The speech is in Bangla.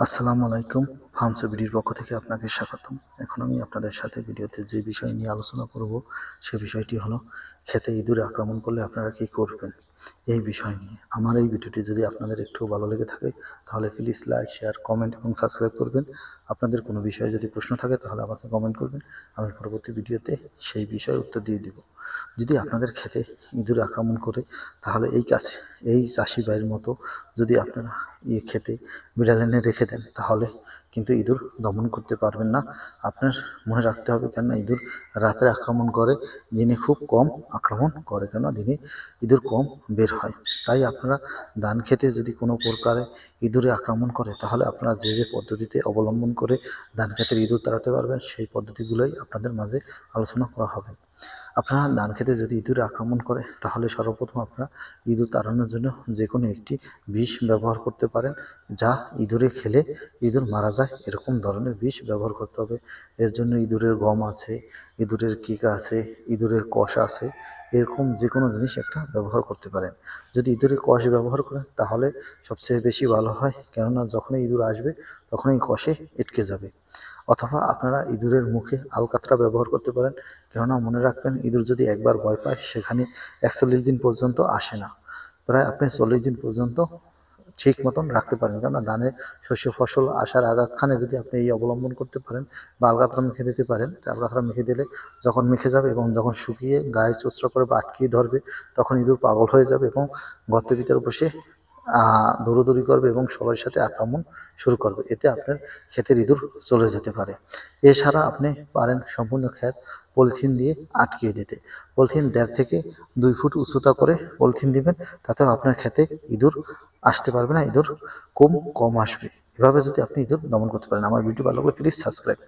আসসালামু আলাইকুম। ফার্মসো বিডির পক্ষ থেকে আপনাকে স্বাগতম। এখন আমি আপনাদের সাথে ভিডিওতে যে বিষয় নিয়ে আলোচনা করব সে বিষয়টি হলো ক্ষেতে ইঁদুরে আক্রমণ করলে আপনারা কি করবেন, এই বিষয় নিয়ে। আমার এই ভিডিওটি যদি আপনাদের একটু ভালো লেগে থাকে তাহলে প্লিজ লাইক, শেয়ার, কমেন্ট এবং সাবস্ক্রাইব করবেন। আপনাদের কোনো বিষয়ে যদি প্রশ্ন থাকে তাহলে আমাকে কমেন্ট করবেন, আমি পরবর্তী ভিডিওতে সেই বিষয়ে উত্তর দিয়ে দিব। যদি আপনাদের ক্ষেতে ইঁদুরে আক্রমণ করে তাহলে এই চাষি ভাইয়ের মতো যদি আপনারা ক্ষেতে বিড়াল এনে রেখে দেন তাহলে কিন্তু ইঁদুর দমন করতে পারবেন না। আপনার মনে রাখতে হবে, কেননা ইঁদুর রাতে আক্রমণ করে, দিনে খুব কম আক্রমণ করে, কেননা দিনে ইঁদুর কম বের হয়। তাই আপনারা ধান খেতে যদি কোনো প্রকারে ইঁদুরে আক্রমণ করে তাহলে আপনারা যে যে পদ্ধতিতে অবলম্বন করে ধান খেতের ইঁদুর তাড়াতে পারবেন সেই পদ্ধতিগুলোই আপনাদের মাঝে আলোচনা করা হবে। আপনারা ধান খেতে যদি ইঁদুরে আক্রমণ করে তাহলে সর্বপ্রথম আপনারা ইঁদুর তাড়ানোর জন্য যে কোনো একটি বিষ ব্যবহার করতে পারেন, যা ইঁদুরে খেলে ইঁদুর মারা যায় এরকম ধরনের বিষ ব্যবহার করতে হবে। এর জন্য ইঁদুরের গম আছে, ইঁদুরের কিক আছে, ইঁদুরের কষ আছে, এরকম যে কোনো জিনিস একটা ব্যবহার করতে পারেন। যদি ইঁদুরের কষ ব্যবহার করেন তাহলে সবচেয়ে বেশি ভালো হয়, কেননা যখনই ইঁদুর আসবে তখনই কষে আটকে যাবে। অথবা আপনারা ইঁদুরের মুখে আলকাতরা ব্যবহার করতে পারেন, কেননা মনে রাখবেন ইঁদুর যদি একবার ভয় পায় সেখানে 41 দিন পর্যন্ত আসে না। প্রায় আপনি 40 দিন পর্যন্ত ঠিক মতন রাখতে পারেন, কেননা ধানের শস্য ফসল আসার আগাখানে যদি আপনি এই অবলম্বন করতে পারেন বা আলকাতরা মেখে দিতে পারেন, আলকাতরা মেখে দিলে যখন মেখে যাবে এবং যখন শুকিয়ে গায়ে চোচরা করে বা আটকিয়ে ধরবে তখন ইঁদুর পাগল হয়ে যাবে এবং গর্তের ভিতরে বসে দৌড়াদৌড়ি করবে এবং সবার সাথে আক্রমণ শুরু করবে। এতে আপনার ক্ষেতের ইঁদুর চলে যেতে পারে। এছাড়া আপনি পারেন সম্পূর্ণ ক্ষেত পলিথিন দিয়ে আটকিয়ে দিতে। পলিথিন 1.5 থেকে 2 ফুট উচ্চতা করে পলিথিন দিবেন, তাতেও আপনার ক্ষেতে ইঁদুর আসতে পারবে না, ইঁদুর কম আসবে। এভাবে যদি আপনি ইঁদুর দমন করতে পারেন। আমার ভিডিও ভালো লাগলে প্লিজ সাবস্ক্রাইব।